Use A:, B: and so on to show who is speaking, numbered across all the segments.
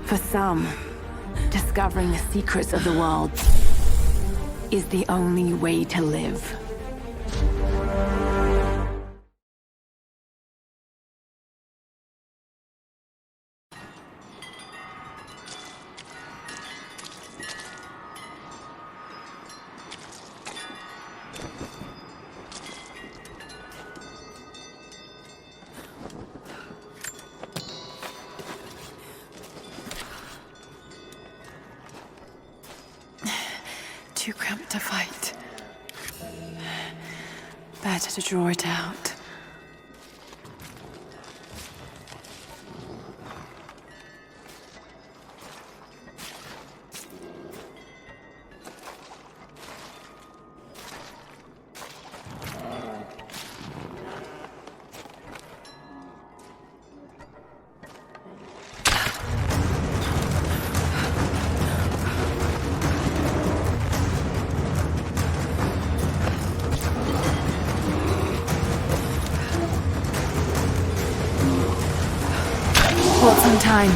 A: For some, discovering the secrets of the world is the only way to live.
B: Too cramped to fight. Better to draw it out.
A: Hold some time.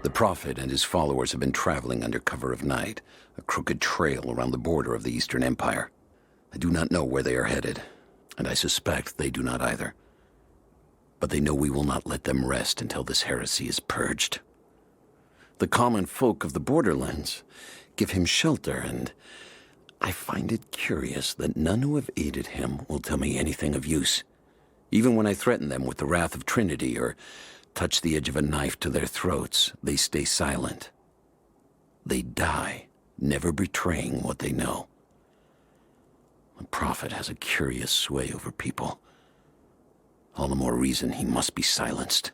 C: The Prophet and his followers have been traveling under cover of night, a crooked trail around the border of the Eastern Empire. I do not know where they are headed, and I suspect they do not either. But they know we will not let them rest until this heresy is purged. The common folk of the borderlands give him shelter, and I find it curious that none who have aided him will tell me anything of use, even when I threaten them with the wrath of Trinity or touch the edge of a knife to their throats, they stay silent. They die, never betraying what they know. The Prophet has a curious sway over people. All the more reason he must be silenced.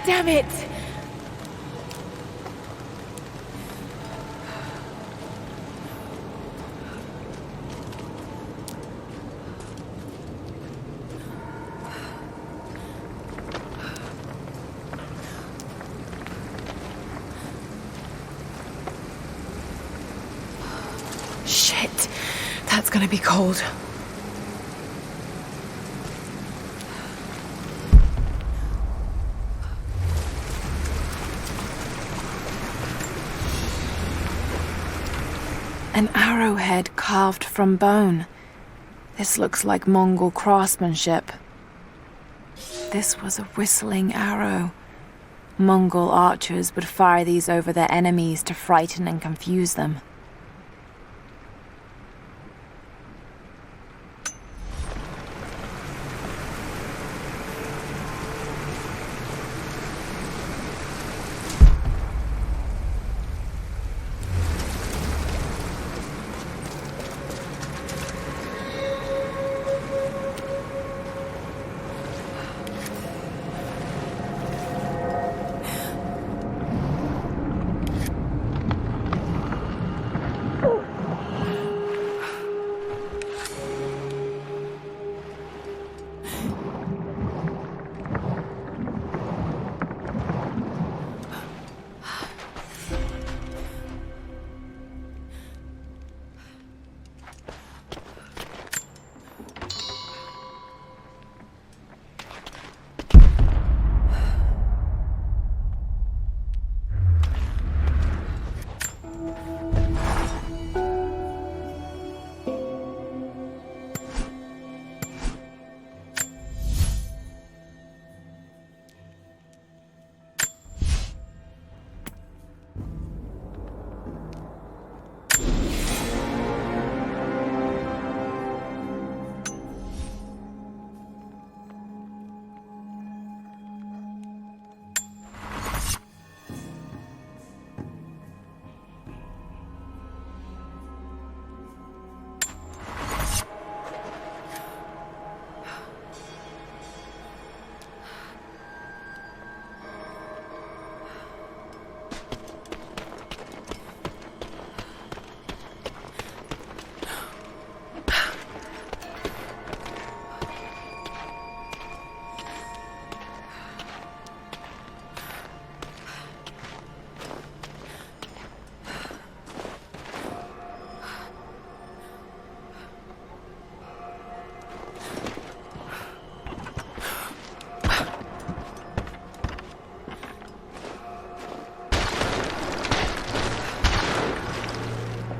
A: Damn it!
B: Shit. That's gonna be cold.
A: An arrowhead carved from bone. This looks like Mongol craftsmanship. This was a whistling arrow. Mongol archers would fire these over their enemies to frighten and confuse them.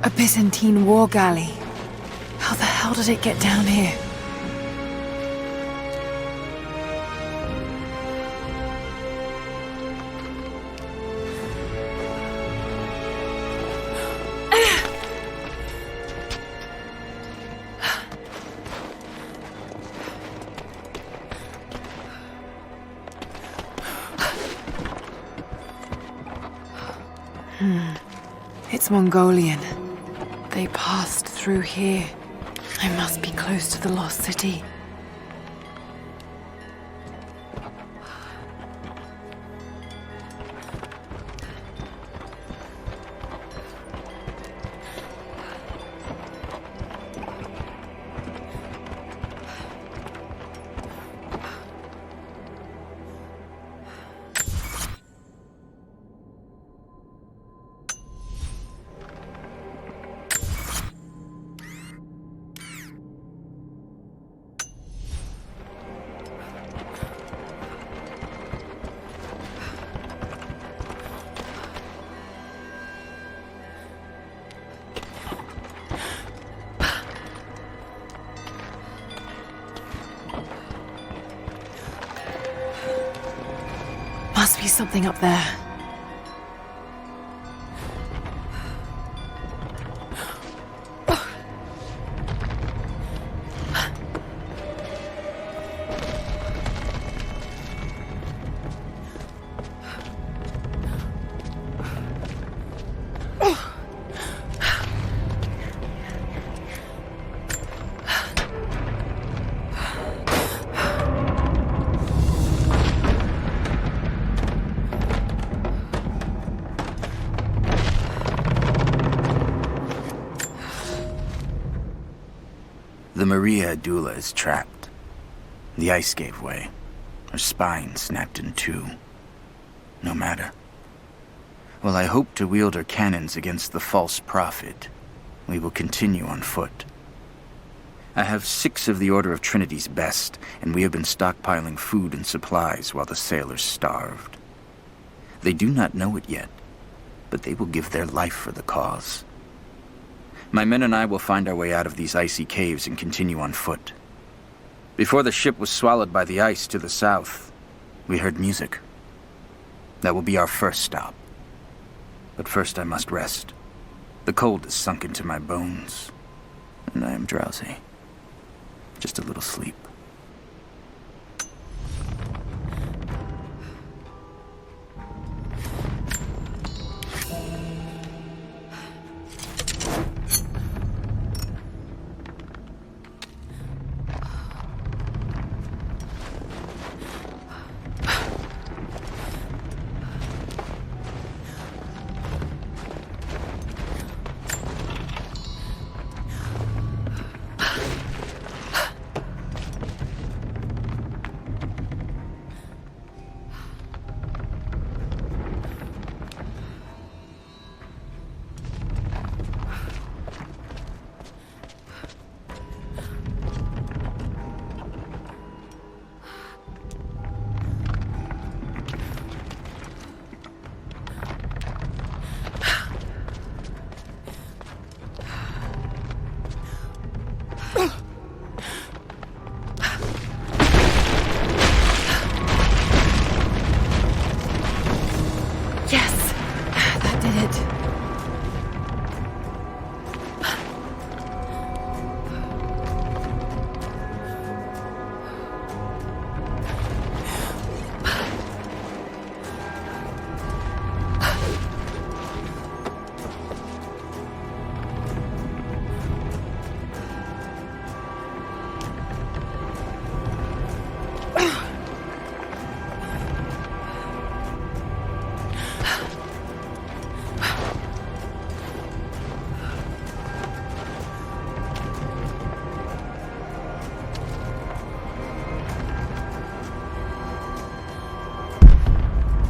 B: A Byzantine war galley. How the hell did it get down here? It's Mongolian. They passed through here. I must be close to the lost city.
A: must be something up there.
D: The Maria Adula is trapped. The ice gave way. Her spine snapped in two. No matter. While I hope to wield her cannons against the false prophet, we will continue on foot. I have 6 of the Order of Trinity's best, and we have been stockpiling food and supplies while the sailors starved. They do not know it yet, but they will give their life for the cause. My men and I will find our way out of these icy caves and continue on foot. Before the ship was swallowed by the ice to the south, we heard music. That will be our first stop. But first I must rest. The cold has sunk into my bones, and I am drowsy. Just a little sleep.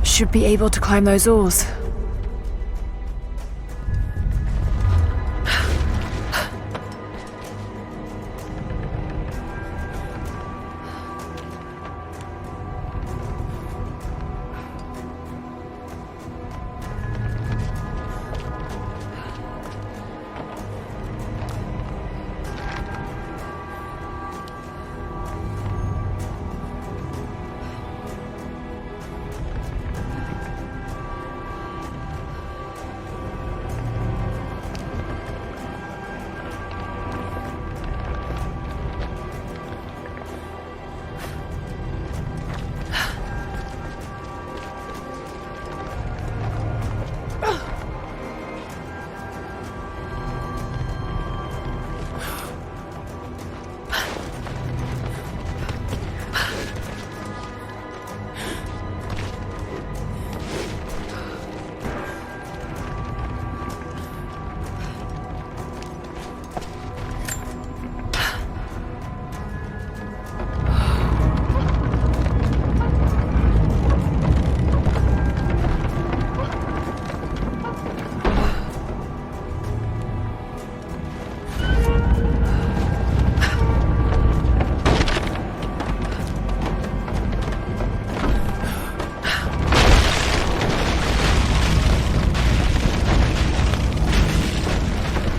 A: Should be able to climb those oars.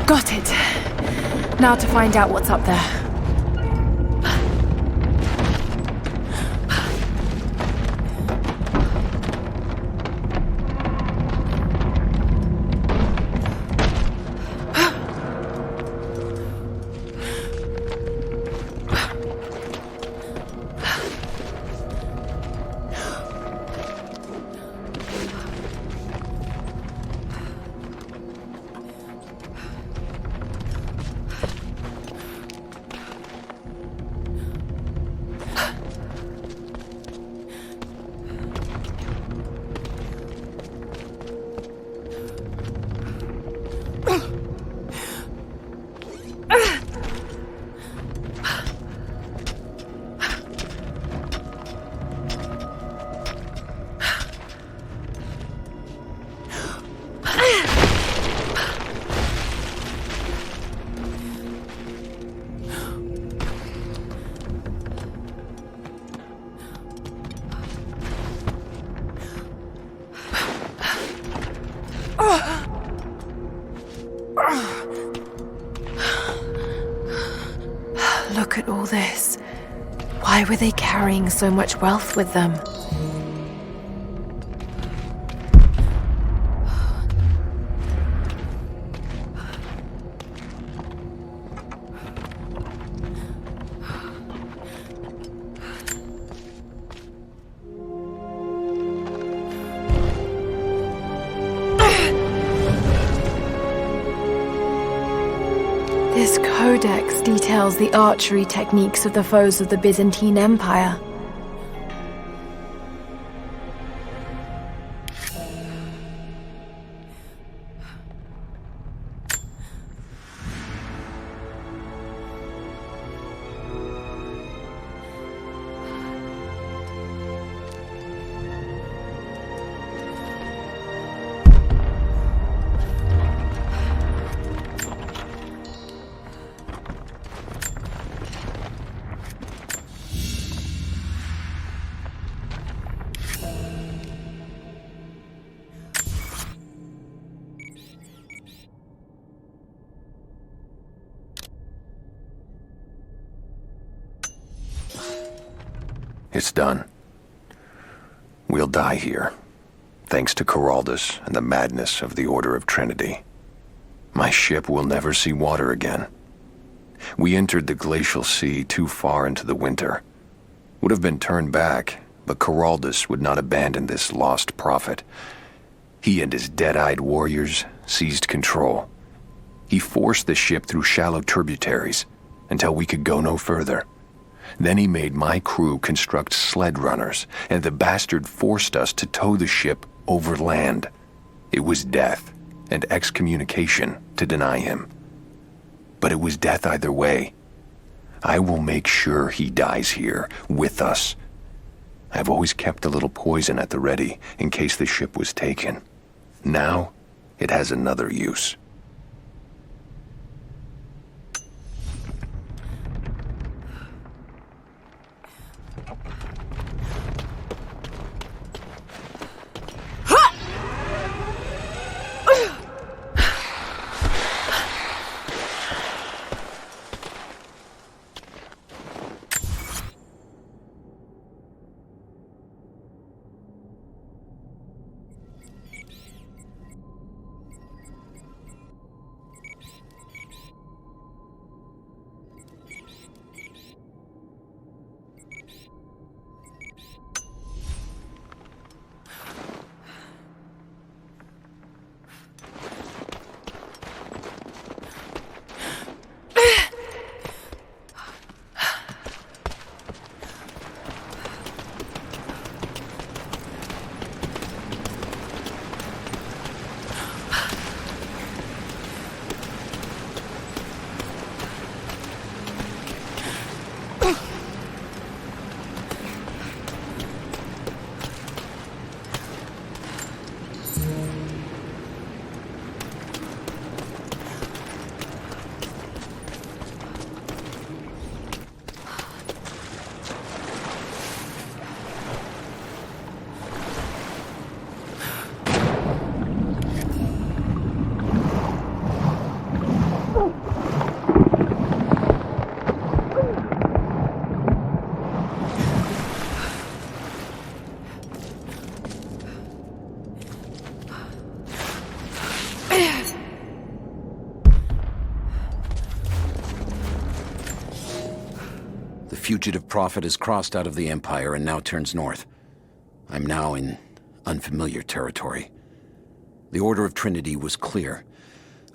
A: Got it. Now to find out what's up there. Look at all this. Why were they carrying so much wealth with them? This codex details the archery techniques of the foes of the Byzantine Empire.
E: It's done. We'll die here, thanks to Coraldus and the madness of the Order of Trinity. My ship will never see water again. We entered the Glacial Sea too far into the winter. Would have been turned back, but Coraldus would not abandon this lost prophet. He and his dead-eyed warriors seized control. He forced the ship through shallow tributaries until we could go no further. Then he made my crew construct sled runners, and the bastard forced us to tow the ship over land. It was death and excommunication to deny him. But it was death either way. I will make sure he dies here, with us. I've always kept a little poison at the ready in case the ship was taken. Now, it has another use.
C: The fugitive prophet has crossed out of the Empire and now turns north. I'm now in unfamiliar territory. The Order of Trinity was clear.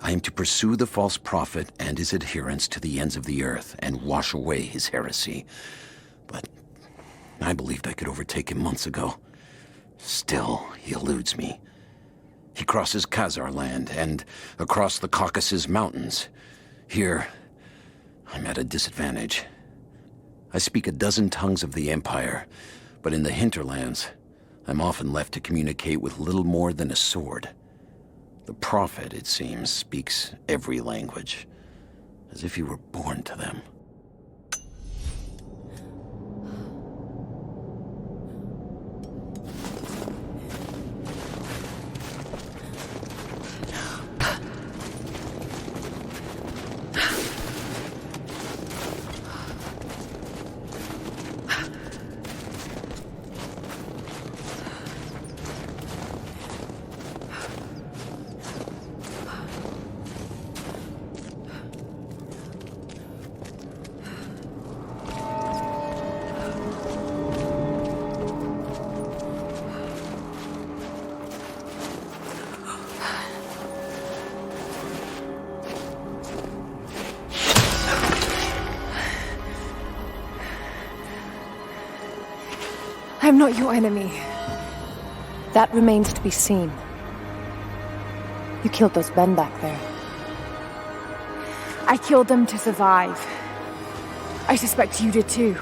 C: I am to pursue the false prophet and his adherents to the ends of the earth and wash away his heresy. But I believed I could overtake him months ago. Still, he eludes me. He crosses Khazar land and across the Caucasus Mountains. Here, I'm at a disadvantage. I speak a dozen tongues of the Empire, but in the hinterlands, I'm often left to communicate with little more than a sword. The prophet, it seems, speaks every language, as if he were born to them.
B: I'm not your enemy.
F: That remains to be seen. You killed those men back there.
B: I killed them to survive. I suspect you did too.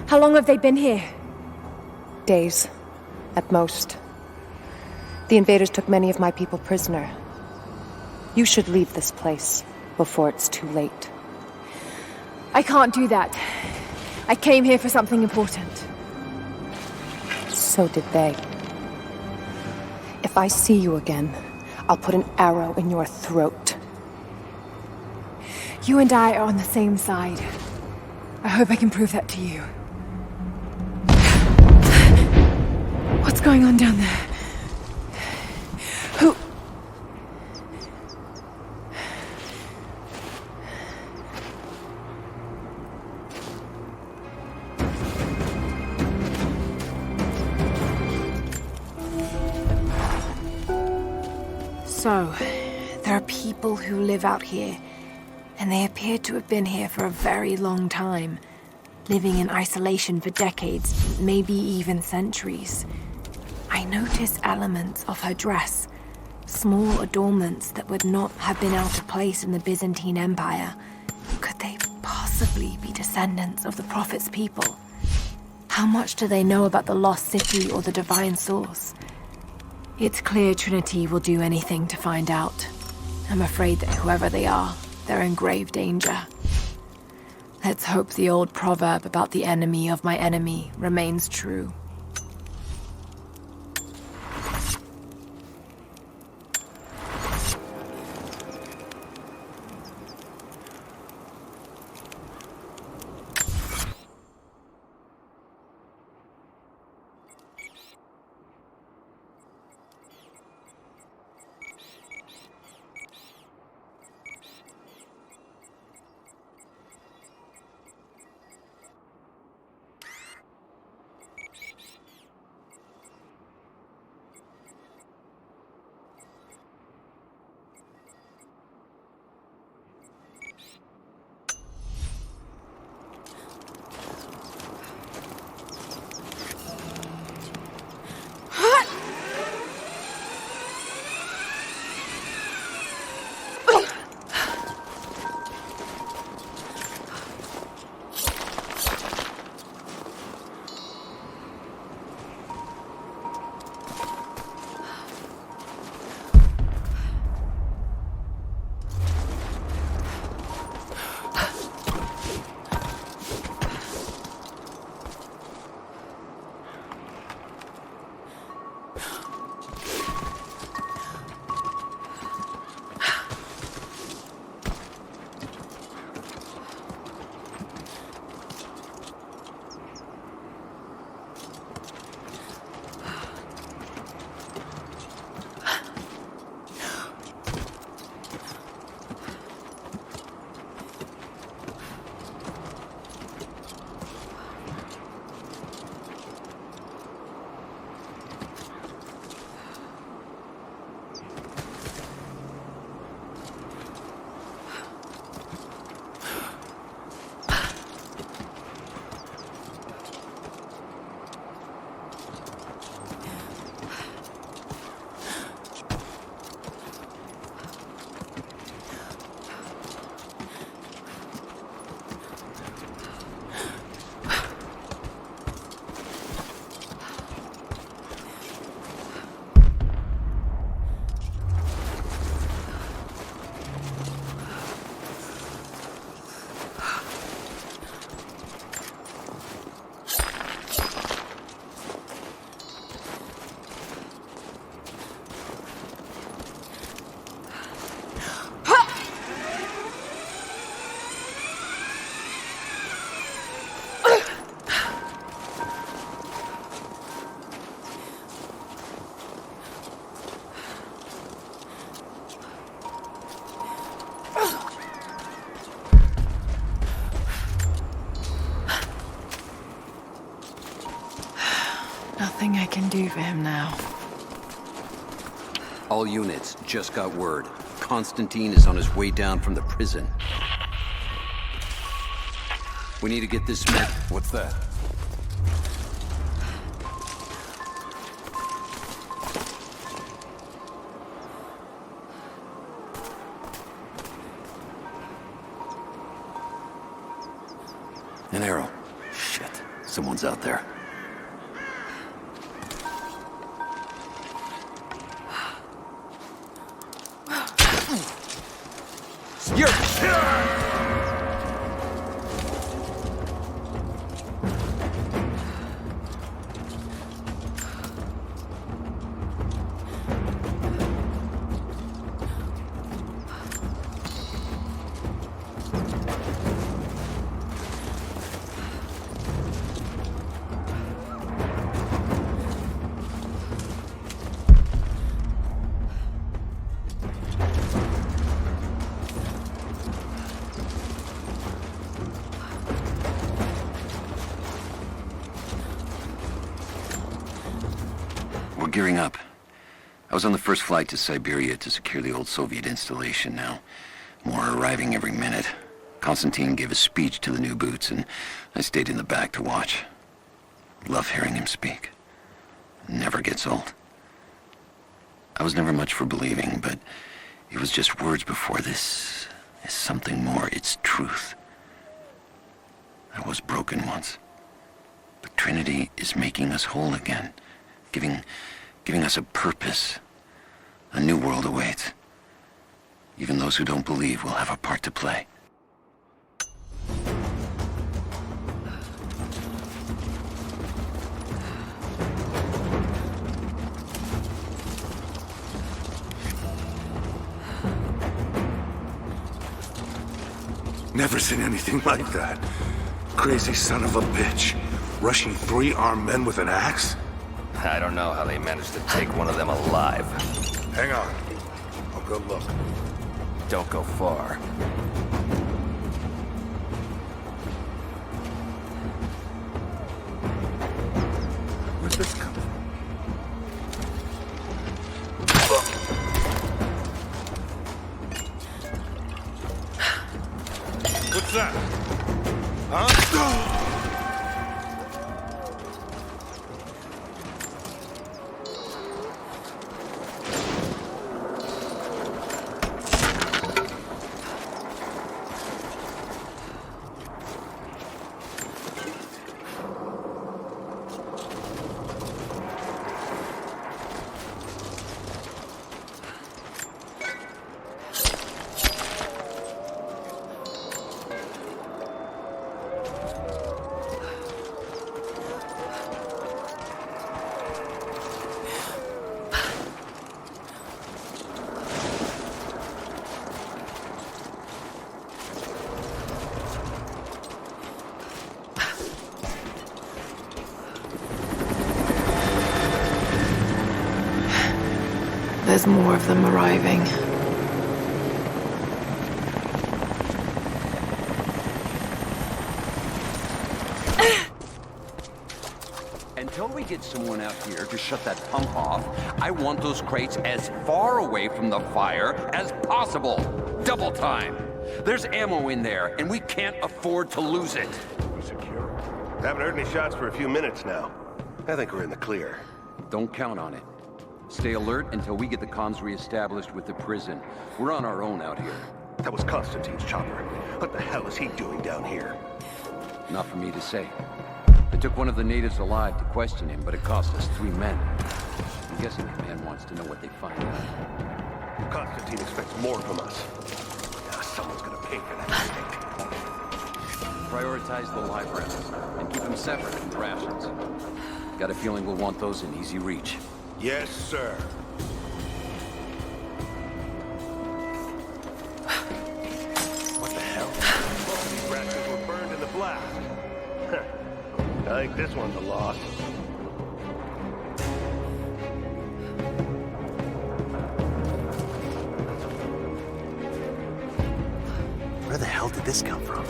B: How long have they been here?
F: Days, at most. The invaders took many of my people prisoner. You should leave this place before it's too late.
B: I can't do that. I came here for something important.
F: So did they. If I see you again, I'll put an arrow in your throat.
B: You and I are on the same side. I hope I can prove that to you. What's going on down there? Who...
A: So, there are people who live out here, and they appear to have been here for a very long time, living in isolation for decades, maybe even centuries. I notice elements of her dress, small adornments that would not have been out of place in the Byzantine Empire. Could they possibly be descendants of the Prophet's people? How much do they know about the lost city or the divine source? It's clear Trinity will do anything to find out. I'm afraid that whoever they are, they're in grave danger. Let's hope the old proverb about the enemy of my enemy remains true.
B: Nothing I can do for him now.
C: All units, just got word. Constantine is on his way down from the prison. We need to get this med.
E: What's that?
C: An arrow. Shit. Someone's out there. We're gearing up. I was on the first flight to Siberia to secure the old Soviet installation now. More are arriving every minute. Constantine gave a speech to the new boots, and I stayed in the back to watch. Love hearing him speak. Never gets old. I was never much for believing, but it was just words before. This is something more. It's truth. I was broken once. But Trinity is making us whole again. Giving us a purpose. A new world awaits. Even those who don't believe will have a part to play.
G: Never seen anything like that. Crazy son of a bitch. Rushing 3 armed men with an axe?
E: I don't know how they managed to take one of them alive.
G: Hang on. I'll go look.
E: Don't go far.
G: Where's this coming from? What's that? Huh?
A: There's more of them arriving.
H: Until we get someone out here to shut that pump off, I want those crates as far away from the fire as possible. Double time. There's ammo in there, and we can't afford to lose it.
G: We're secure. Haven't heard any shots for a few minutes now. I think we're in the clear.
H: Don't count on it. Stay alert until we get the comms re-established with the prison. We're on our own out here.
G: That was Constantine's chopper. What the hell is he doing down here?
H: Not for me to say. They took one of the natives alive to question him, but it cost us 3 men. I'm guessing the man wants to know what they find out.
G: Constantine expects more from us. Yeah, someone's gonna pay for that mistake.
H: Prioritize the live rounds, and keep them separate from the rations. Got a feeling we'll want those in easy reach.
G: Yes, sir. What the hell? Both of these rations were burned in the blast. I think this one's a loss.
D: Where the hell did this come from?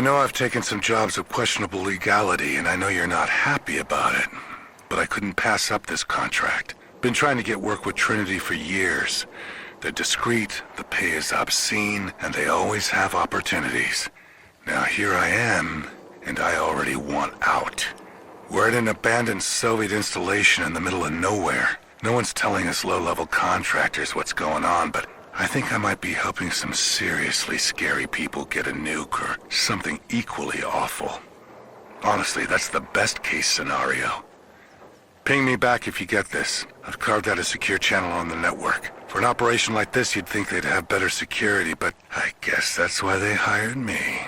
G: I know I've taken some jobs of questionable legality, and I know you're not happy about it. But I couldn't pass up this contract. Been trying to get work with Trinity for years. They're discreet, the pay is obscene, and they always have opportunities. Now here I am, and I already want out. We're at an abandoned Soviet installation in the middle of nowhere. No one's telling us low-level contractors what's going on, but I think I might be helping some seriously scary people get a nuke or something equally awful. Honestly, that's the best-case scenario. Ping me back if you get this. I've carved out a secure channel on the network. For an operation like this, you'd think they'd have better security, but I guess that's why they hired me.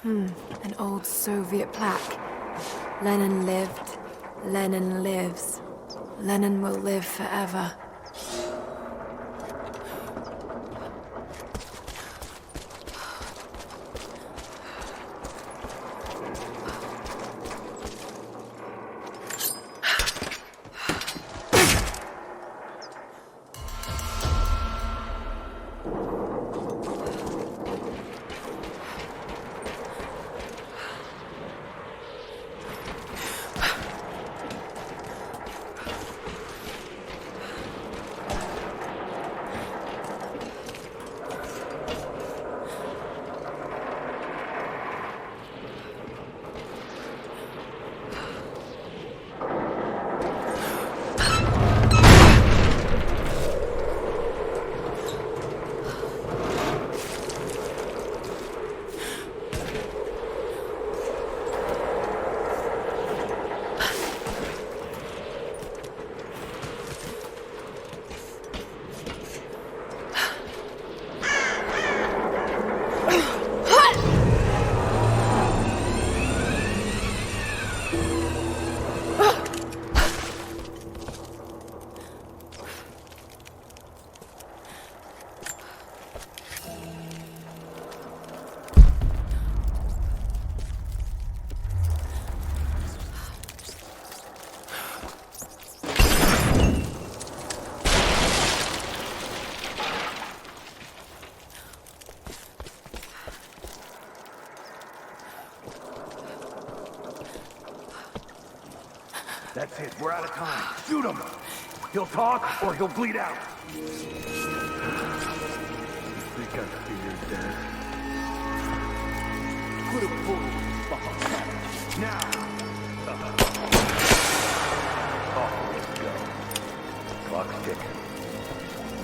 A: An old Soviet plaque. Lenin lived, Lenin lives. Lenin will live forever.
I: That's it, we're out of time. Shoot him! He'll talk, or he'll bleed out. You think I figured that? Put a bullet in his fucking head. Now! Oh, let's go. Clock's ticking.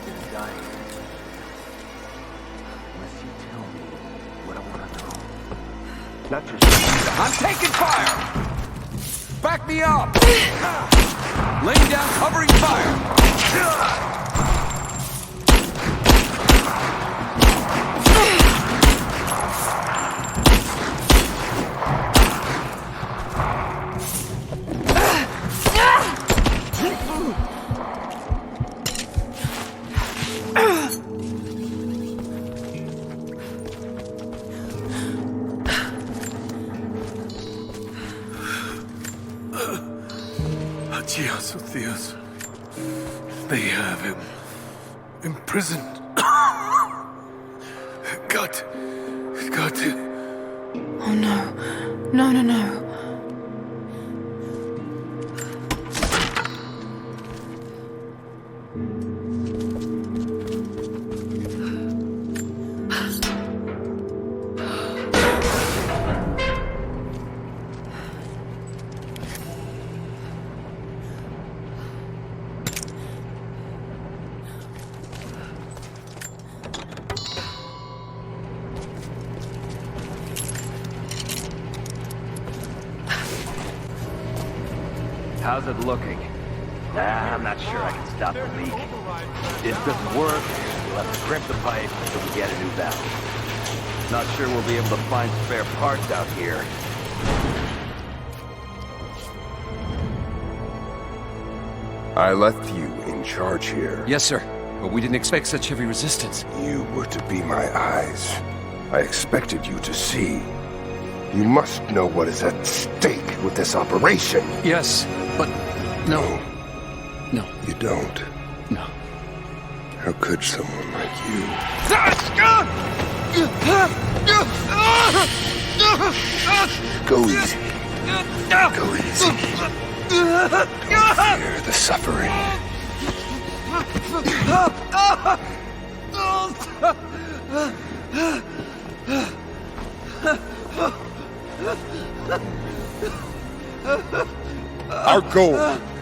I: You're gonna die here. Unless you tell me what I want to know. Not just...
H: I'm taking fire! Back me up! Laying down covering fire!
G: Theus. They have him imprisoned. Got to.
A: Oh no. No, no, no.
I: How's it looking? I'm not sure I can stop the leak. If this doesn't work, we'll have to crimp the pipe until we get a new valve. Not sure we'll be able to find spare parts out here.
E: I left you in charge here.
C: Yes, sir.
H: but we didn't expect such heavy resistance.
J: You were to be my eyes. I expected you to see. You must know what is at stake with this operation.
H: Yes, but no. No.
J: You don't.
H: No.
J: How could someone like you? Go easy. Go easy. Don't fear the suffering. Our goal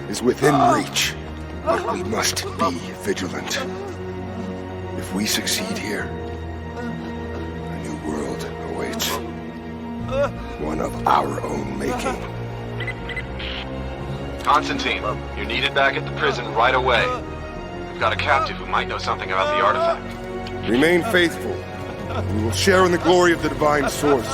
J: is within reach, but we must be vigilant. If we succeed here, a new world awaits. One of our own making.
K: Constantine, you're needed back at the prison right away. We've got a captive who might know something about the artifact.
J: Remain faithful. We will share in the glory of the divine source.